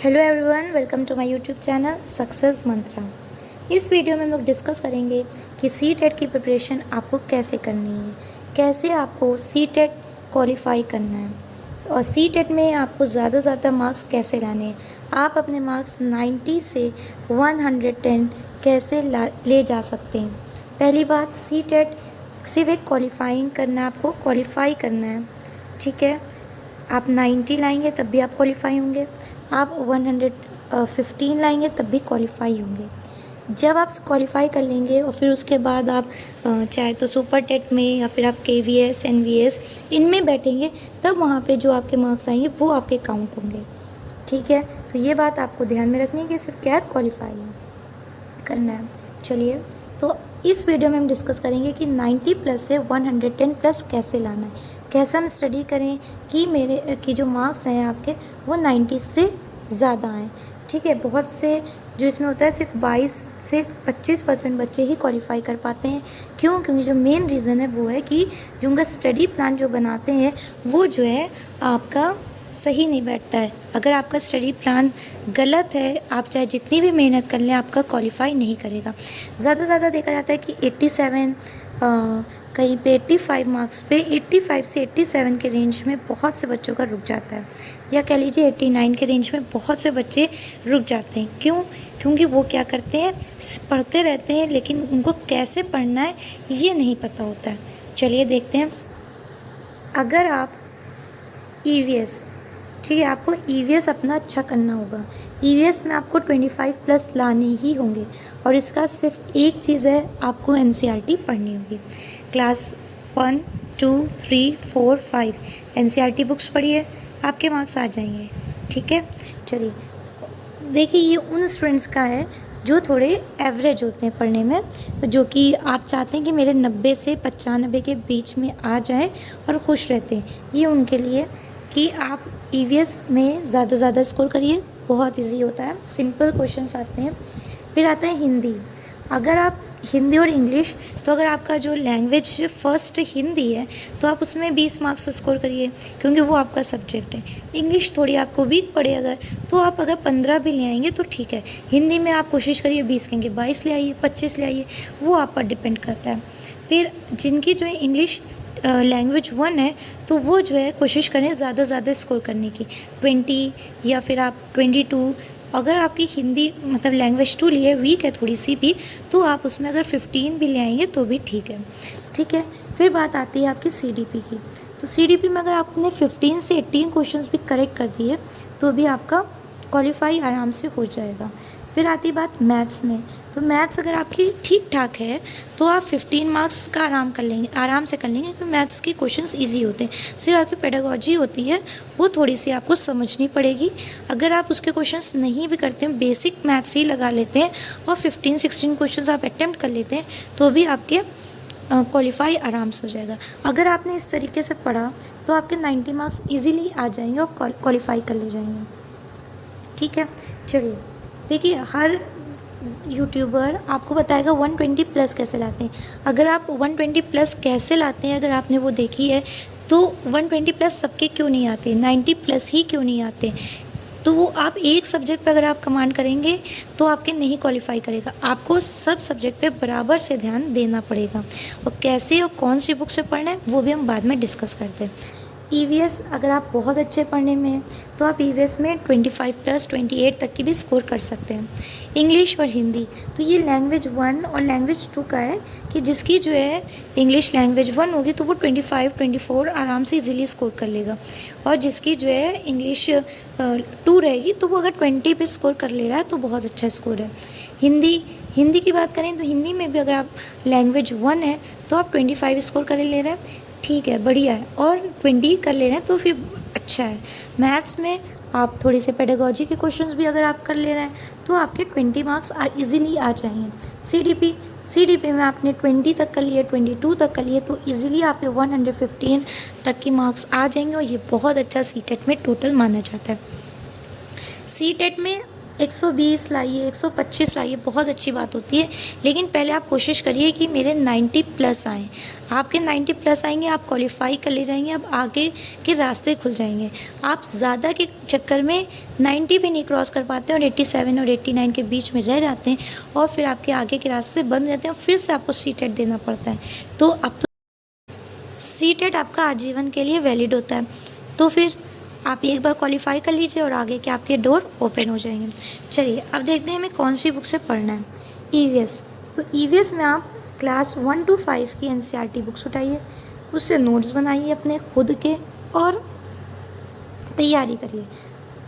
Hello everyone, welcome to my YouTube channel Success Mantra. इस video में हम लोग डिस्कस करेंगे कि सीटेट की प्रिपरेशन आपको कैसे करनी है, कैसे आपको सीटेट क्वालिफाई करना है और सीटेट में आपको ज़्यादा से ज़्यादा मार्क्स कैसे लाने हैं। आप अपने मार्क्स 90 से 110 कैसे ले जा सकते हैं। पहली बात, सीटेट सिर्फ एक क्वालिफाइंग करना है, आपको क्वालिफाई करना है, ठीक है। आप 90 लाएंगे तब भी आप क्वालिफाई होंगे, आप 115 लाएंगे तब भी क्वालिफाई होंगे। जब आप क्वालिफाई कर लेंगे और फिर उसके बाद आप चाहे तो सुपर टेट में या फिर आप KVS NVS इनमें बैठेंगे, तब वहाँ पे जो आपके मार्क्स आएंगे वो आपके काउंट होंगे, ठीक है। तो ये बात आपको ध्यान में रखनी है कि सिर्फ क्या क्वालिफाई करना है। चलिए, तो इस वीडियो में हम डिस्कस करेंगे कि 90 प्लस से 110 प्लस कैसे लाना है, कैसे हम स्टडी करें कि मेरे की जो मार्क्स हैं आपके वो 90 से ज़्यादा आएँ, ठीक है। बहुत से जो इसमें होता है सिर्फ 22 से 25% बच्चे ही क्वालिफाई कर पाते हैं। क्यों? क्योंकि जो मेन रीज़न है वो है कि जो उनका स्टडी प्लान जो बनाते हैं वो जो है आपका सही नहीं बैठता है। अगर आपका स्टडी प्लान गलत है, आप चाहे जितनी भी मेहनत कर लें, आपका क्वालिफाई नहीं करेगा। ज़्यादा से ज़्यादा देखा जाता है कि 87 कहीं पे 85 मार्क्स पे 85 से 87 के रेंज में बहुत से बच्चों का रुक जाता है, या कह लीजिए 89 के रेंज में बहुत से बच्चे रुक जाते हैं। क्यों? क्योंकि वो क्या करते हैं, पढ़ते रहते हैं लेकिन उनको कैसे पढ़ना है ये नहीं पता होता है। चलिए देखते हैं। अगर आप EVS, ठीक है, आपको EVS अपना अच्छा करना होगा। EVS में आपको 25 प्लस लाने ही होंगे और इसका सिर्फ एक चीज़ है, आपको NCERT पढ़नी होगी। क्लास 1, 2, 3, 4, 5 NCERT बुक्स पढ़िए, आपके मार्क्स आ जाएंगे, ठीक है। चलिए देखिए, ये उन स्टूडेंट्स का है जो थोड़े एवरेज होते हैं पढ़ने में, जो कि आप चाहते हैं कि मेरे 90 से 95 के बीच में आ जाए और खुश रहते हैं। ये उनके लिए कि आप EVS में ज़्यादा स्कोर करिए, बहुत इजी होता है, सिंपल क्वेश्चंस आते हैं। फिर आता है हिंदी। अगर आप हिंदी और इंग्लिश, तो अगर आपका जो लैंग्वेज फर्स्ट हिंदी है तो आप उसमें 20 मार्क्स स्कोर करिए, क्योंकि वो आपका सब्जेक्ट है। इंग्लिश थोड़ी आपको वीक पड़े अगर, तो आप अगर 15 भी ले आएंगे तो ठीक है। हिंदी में आप कोशिश करिए 20 कहेंगे 22 ले आइए, 25 ले आइए, वो आप पर डिपेंड करता है। फिर जिनकी जो इंग्लिश लैंग्वेज 1 है तो वो जो है कोशिश करें ज़्यादा स्कोर करने की, 20 या फिर आप 22। अगर आपकी हिंदी मतलब लैंग्वेज 2 लिए वीक है थोड़ी सी भी, तो आप उसमें अगर 15 भी ले आएंगे तो भी ठीक है, ठीक है। फिर बात आती है आपकी CDP की। तो CDP में अगर आपने 15 से 18 क्वेश्चंस भी करेक्ट कर दिए तो भी आपका क्वालिफाई आराम से हो जाएगा। फिर आती बात मैथ्स में। तो मैथ्स अगर आपकी ठीक ठाक है तो आप 15 मार्क्स का आराम से कर लेंगे, क्योंकि मैथ्स के क्वेश्चंस इजी होते हैं। सिर्फ आपकी पेडागोजी होती है वो थोड़ी सी आपको समझनी पड़ेगी। अगर आप उसके क्वेश्चंस नहीं भी करते हैं, बेसिक मैथ्स ही लगा लेते हैं और 15-16 क्वेश्चंस आप अटेम्प्ट कर लेते हैं, तो भी आपके क्वालिफाई आराम से हो जाएगा। अगर आपने इस तरीके से पढ़ा तो आपके 90 मार्क्स ईजिली आ जाएंगे और क्वालिफाई कर ले जाएंगे, ठीक है। चलिए देखिए, हर यूट्यूबर आपको बताएगा 120 प्लस कैसे लाते हैं। अगर आप 120 प्लस कैसे लाते हैं, अगर आपने वो देखी है, तो 120 प्लस सबके क्यों नहीं आते, 90 प्लस ही क्यों नहीं आते, तो वो आप एक सब्जेक्ट पे अगर आप कमांड करेंगे तो आपके नहीं क्वालिफाई करेगा। आपको सब सब्जेक्ट पे बराबर से ध्यान देना पड़ेगा, और कैसे और कौन सी बुक से पढ़ना है वो भी हम बाद में डिस्कस करते हैं। EVS अगर आप बहुत अच्छे पढ़ने में हैं तो आप EVS में 25 प्लस 28 तक की भी स्कोर कर सकते हैं। इंग्लिश और हिंदी, तो ये लैंग्वेज 1 और लैंग्वेज 2 का है कि जिसकी जो है इंग्लिश लैंग्वेज 1 होगी तो वो 25-24 आराम से इजीली स्कोर कर लेगा, और जिसकी जो है इंग्लिश 2 रहेगी तो वो अगर 20 पे स्कोर कर ले रहा है तो बहुत अच्छा स्कोर है। हिंदी की बात करें तो हिंदी में भी अगर आप लैंग्वेज 1 है तो आप 25 स्कोर कर ले रहे हैं, ठीक है, बढ़िया है, और 20 कर ले रहे हैं तो फिर अच्छा है। मैथ्स में आप थोड़ी से पेडागोजी के क्वेश्चंस भी अगर आप कर ले रहे हैं तो आपके 20 मार्क्स इजीली आ जाएंगे। CDP में आपने 20 तक कर लिए, 22 तक कर लिए, तो इजीली आपके 115 तक की मार्क्स आ जाएंगे, और ये बहुत अच्छा सीटेट में टोटल माना जाता है। सीटेट में 120 लाइए, 125 लाइए, बहुत अच्छी बात होती है, लेकिन पहले आप कोशिश करिए कि मेरे 90 प्लस आएँ। आपके 90 प्लस आएंगे, आप क्वालिफाई कर ले जाएंगे, अब आगे के रास्ते खुल जाएंगे। आप ज़्यादा के चक्कर में 90 भी नहीं क्रॉस कर पाते और 87 और 89 के बीच में रह जाते हैं और फिर आपके आगे के रास्ते बंद जाते हैं और फिर से आपको सीटेट देना पड़ता है। तो अब तो सीटेट आपका आजीवन के लिए वैलिड होता है, तो फिर आप एक बार क्वालिफाई कर लीजिए और आगे के आपके डोर ओपन हो जाएंगे। चलिए अब देखते हैं हमें कौन सी बुक से पढ़ना है। ईवीएस, तो ईवीएस में आप क्लास 1 to 5 की एनसीईआरटी बुक्स उठाइए, उससे नोट्स बनाइए अपने खुद के और तैयारी करिए।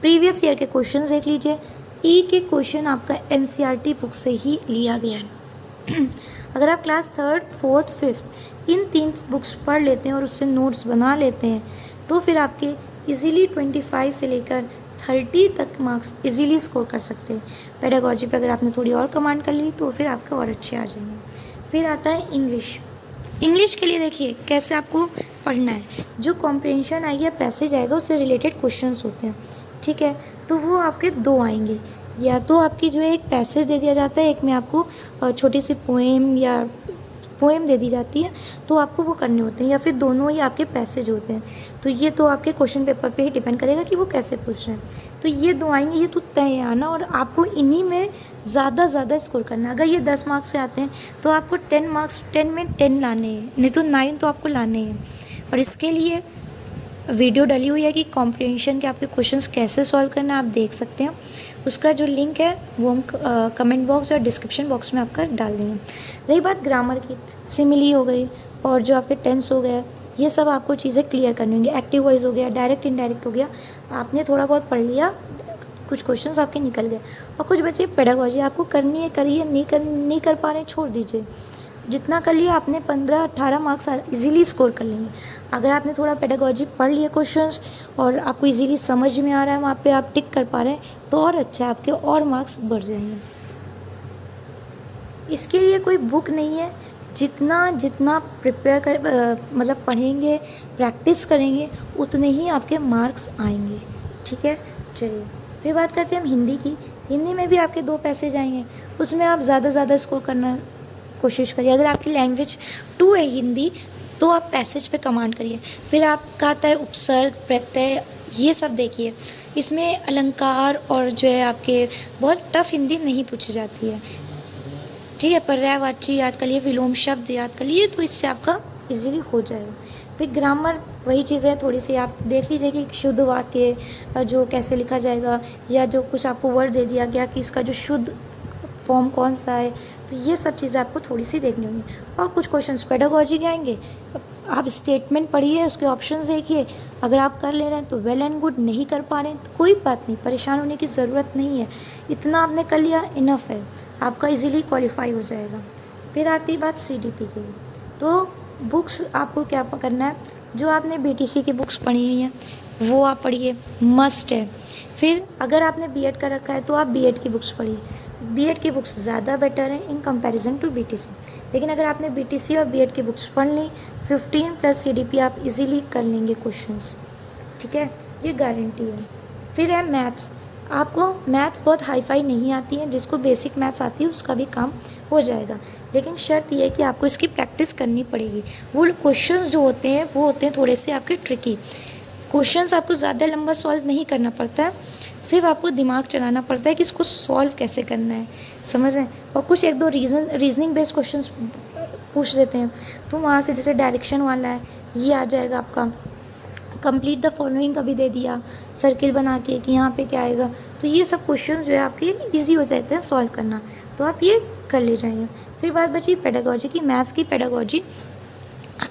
प्रीवियस ईयर के क्वेश्चन देख लीजिए। ई के क्वेश्चन आपका एनसीईआरटी बुक से ही लिया गया है। अगर आप क्लास 3rd, 4th, 5th इन 3 बुक्स पढ़ लेते हैं और उससे नोट्स बना लेते हैं तो फिर आपके इजीली 25 से लेकर 30 तक मार्क्स इजीली स्कोर कर सकते हैं। पेडागोजी पे अगर आपने थोड़ी और कमांड कर ली तो फिर आपके और अच्छे आ जाएंगे। फिर आता है इंग्लिश। इंग्लिश के लिए देखिए कैसे आपको पढ़ना है। जो कॉम्प्रिहेंशन आएगी, पैसेज आएगा, उससे रिलेटेड क्वेश्चंस होते हैं, ठीक है। तो वो आपके 2 आएंगे, या तो आपकी जो है एक पैसेज दे दिया जाता है, एक में आपको छोटी सी पोएम दे दी जाती है, तो आपको वो करने होते हैं, या फिर दोनों ही आपके पैसेज होते हैं। तो ये तो आपके क्वेश्चन पेपर पे ही डिपेंड करेगा कि वो कैसे पूछ रहे हैं। तो ये 2 आएंगे, ये तो तय है आना, और आपको इन्हीं में ज़्यादा स्कोर करना है। अगर ये 10 मार्क्स से आते हैं तो आपको 10 मार्क्स 10 में 10 लाने हैं, नहीं तो 9 तो आपको लाने हैं। और इसके लिए वीडियो डली हुई है कि कॉम्प्रिहेंशन के आपके क्वेश्चंस कैसे सॉल्व करना है, आप देख सकते हैं। उसका जो लिंक है वो हम कमेंट बॉक्स और डिस्क्रिप्शन बॉक्स में आपका डाल देंगे। रही बात ग्रामर की, सिमिली हो गई और जो आपके टेंस हो गए, ये सब आपको चीज़ें क्लियर करनी होंगी। एक्टिव वॉइस हो गया, डायरेक्ट इनडायरेक्ट हो गया, आपने थोड़ा बहुत पढ़ लिया, कुछ क्वेश्चंस आपके निकल गए। और कुछ बच्चे पेडागोजी आपको करनी है, करिए, नहीं कर पा रहे छोड़ दीजिए। जितना कर लिया आपने 15-18 मार्क्स इजीली स्कोर कर लेंगे। अगर आपने थोड़ा पेडागोजी पढ़ लिए क्वेश्चंस और आपको इजीली समझ में आ रहा है, वहाँ पे आप टिक कर पा रहे हैं तो और अच्छा है, आपके और मार्क्स बढ़ जाएंगे। इसके लिए कोई बुक नहीं है, जितना प्रिपेयर कर मतलब पढ़ेंगे, प्रैक्टिस करेंगे, उतने ही आपके मार्क्स आएंगे, ठीक है। चलिए फिर बात करते हैं हम हिंदी की। हिंदी में भी आपके 2 पैसेज आएंगे, उसमें आप ज़्यादा स्कोर करना कोशिश करिए। अगर आपकी लैंग्वेज 2 है हिंदी तो आप पैसेज पे कमांड करिए। फिर आपका आता है उपसर्ग, प्रत्यय, ये सब देखिए। इसमें अलंकार और जो है आपके बहुत टफ हिंदी नहीं पूछी जाती है, ठीक है। पर्यायवाची याद कर लिए, विलोम शब्द याद कर लिए, तो इससे आपका इजीली हो जाएगा। फिर ग्रामर वही चीज़ है, थोड़ी सी आप देख लीजिए कि शुद्ध वाक्य जो कैसे लिखा जाएगा, या जो कुछ आपको वर्ड दे दिया गया कि इसका जो शुद्ध फॉर्म कौन सा है, तो ये सब चीज़ें आपको थोड़ी सी देखनी होंगी। और कुछ क्वेश्चंस पेडागोजी के आएंगे, आप स्टेटमेंट पढ़िए, उसके ऑप्शंस देखिए। अगर आप कर ले रहे हैं तो वेल एंड गुड, नहीं कर पा रहे हैं तो कोई बात नहीं, परेशान होने की ज़रूरत नहीं है। इतना आपने कर लिया इनफ है, आपका इजीली क्वालिफाई हो जाएगा। फिर आती है बात सीडीपी की। तो बुक्स आपको क्या करना है, जो आपने बीटीसी की बुक्स पढ़ी हुई हैं वो आप पढ़िए, मस्ट है। फिर अगर आपने बीएड कर रखा है तो आप बीएड की बुक्स पढ़िए। बीएड की बुक्स ज़्यादा बेटर हैं इन कंपैरिजन टू बीटीसी। लेकिन अगर आपने बीटीसी और बीएड की बुक्स पढ़ ली, 15+ सीडीपी आप इजीली कर लेंगे क्वेश्चंस, ठीक है, ये गारंटी है। फिर है मैथ्स। आपको मैथ्स बहुत हाईफाई नहीं आती है, जिसको बेसिक मैथ्स आती है उसका भी काम हो जाएगा, लेकिन शर्त यह है कि आपको इसकी प्रैक्टिस करनी पड़ेगी। वो क्वेश्चंस जो होते हैं वो होते हैं थोड़े से आपके ट्रिकी क्वेश्चंस। आपको ज़्यादा लंबा सॉल्व नहीं करना पड़ता है, सिर्फ आपको दिमाग चलाना पड़ता है कि इसको सॉल्व कैसे करना है, समझ रहे हैं। और कुछ 1-2 रीजनिंग बेस्ड क्वेश्चंस पूछ देते हैं, तो वहाँ से जैसे डायरेक्शन वाला है ये आ जाएगा आपका, कंप्लीट द फॉलोइंग का भी दे दिया सर्किल बना के कि यहाँ पे क्या आएगा। तो ये सब क्वेश्चन जो है आपके इजी हो जाते हैं सॉल्व करना, तो आप ये कर ले जाएंगे। फिर बात बची पेडागोजी की। मैथ्स की पेडागोजी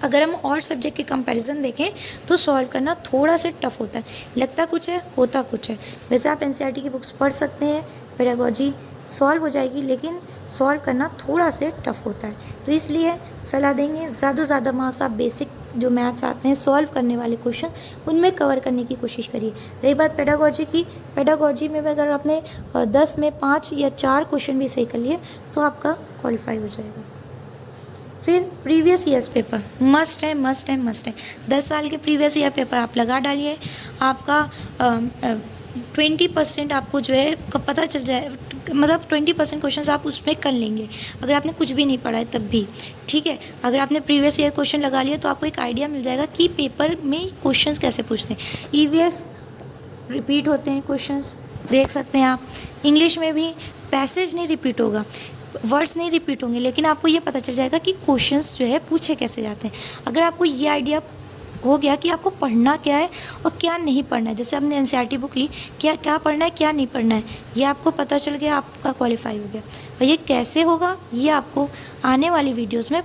अगर हम और सब्जेक्ट के कंपैरिजन देखें तो सॉल्व करना थोड़ा सा टफ होता है, लगता कुछ है होता कुछ है। वैसे आप एनसीईआरटी की बुक्स पढ़ सकते हैं, पेडागोजी सॉल्व हो जाएगी, लेकिन सॉल्व करना थोड़ा से टफ होता है। तो इसलिए सलाह देंगे ज़्यादा मार्क्स आप बेसिक जो मैथ्स आते हैं सॉल्व करने वाले क्वेश्चन उनमें कवर करने की कोशिश करिए। रही बात पेडागोजी की, पेडागोजी में अगर आपने 10 में 5 या 4 क्वेश्चन भी सही कर लिए तो आपका क्वालिफाई हो जाएगा। फिर प्रीवियस ईयर्स पेपर मस्ट है 10 साल के प्रीवियस ईयर पेपर आप लगा डालिए। आपका 20% आपको जो है पता चल जाए, मतलब 20% क्वेश्चन आप उसमें कर लेंगे अगर आपने कुछ भी नहीं पढ़ा है तब भी, ठीक है। अगर आपने प्रीवियस ईयर क्वेश्चन लगा लिया तो आपको एक आइडिया मिल जाएगा कि पेपर में क्वेश्चंस कैसे पूछते हैं। ईवीएस रिपीट होते हैं क्वेश्चंस, देख सकते हैं आप। इंग्लिश में भी पैसेज नहीं रिपीट होगा, वर्ड्स नहीं रिपीट होंगे, लेकिन आपको ये पता चल जाएगा कि क्वेश्चंस जो है पूछे कैसे जाते हैं। अगर आपको ये आइडिया हो गया कि आपको पढ़ना क्या है और क्या नहीं पढ़ना है, जैसे आपने एनसीईआरटी बुक ली, क्या क्या पढ़ना है क्या नहीं पढ़ना है, ये आपको पता चल गया, आपका क्वालिफाई हो गया। और ये कैसे होगा ये आपको आने वाली वीडियोस में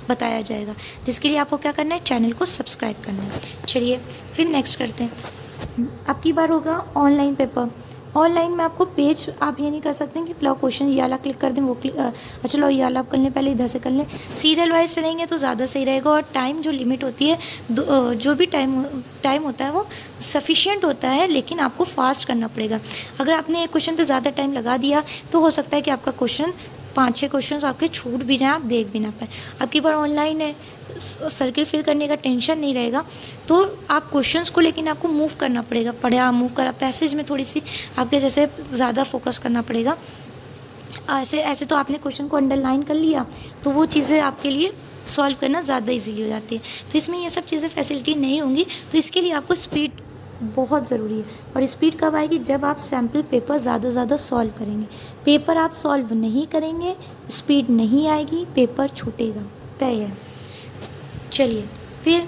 बताया जाएगा, जिसके लिए आपको क्या करना है, चैनल को सब्सक्राइब करना है। चलिए फिर नेक्स्ट करते हैं। अब की बार होगा ऑनलाइन पेपर। ऑनलाइन में आपको पेज आप ये नहीं कर सकते कि लो क्वेश्चन ये वाला क्लिक कर दें, वो अच्छा लो ये वाला आप कर लें, पहले इधर से कर लें। सीरियल वाइज चलेंगे तो ज़्यादा सही रहेगा, और टाइम जो लिमिट होती है, जो भी टाइम होता है वो सफिशिएंट होता है, लेकिन आपको फास्ट करना पड़ेगा। अगर आपने एक क्वेश्चन पे ज़्यादा टाइम लगा दिया तो हो सकता है कि आपका क्वेश्चन 5-6 क्वेश्चन आपके छूट भी जाएँ, आप देख भी ना पाए। अब की बार ऑनलाइन है, सर्किल फिल करने का टेंशन नहीं रहेगा, तो आप क्वेश्चंस को लेकिन आपको मूव करना पड़ेगा, पढ़ा मूव करा, पैसेज में थोड़ी सी आपके जैसे ज़्यादा फोकस करना पड़ेगा। ऐसे तो आपने क्वेश्चन को अंडरलाइन कर लिया तो वो चीज़ें आपके लिए सॉल्व करना ज़्यादा इजीली हो जाती है। तो इसमें ये सब चीज़ें फैसिलिटी नहीं होंगी, तो इसके लिए आपको स्पीड बहुत ज़रूरी है। और स्पीड कब आएगी, जब आप सैम्पल पेपर ज़्यादा सॉल्व करेंगे। पेपर आप सॉल्व नहीं करेंगे, स्पीड नहीं आएगी, पेपर छूटेगा, तय है। चलिए फिर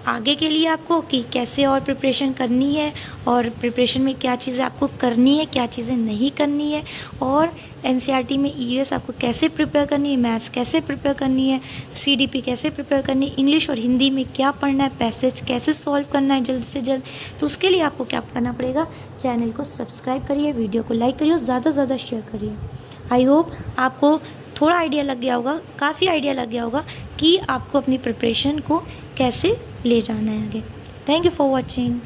आगे के लिए आपको कि कैसे और प्रिपरेशन करनी है, और प्रिपरेशन में क्या चीज़ें आपको करनी है, क्या चीज़ें नहीं करनी है, और एनसीईआरटी में ईवीएस आपको कैसे प्रिपेयर करनी है, मैथ्स कैसे प्रिपेयर करनी है, सीडीपी कैसे प्रिपेयर करनी है, इंग्लिश और हिंदी में क्या पढ़ना है, पैसेज कैसे सॉल्व करना है जल्द से जल्द। तो उसके लिए आपको क्या करना पड़ेगा, चैनल को सब्सक्राइब करिए, वीडियो को लाइक करिए और ज़्यादा से ज़्यादा शेयर करिए। आई होप आपको थोड़ा आइडिया लग गया होगा, काफ़ी आइडिया लग गया होगा कि आपको अपनी प्रिपरेशन को कैसे ले जाना है आगे। Thank you for watching.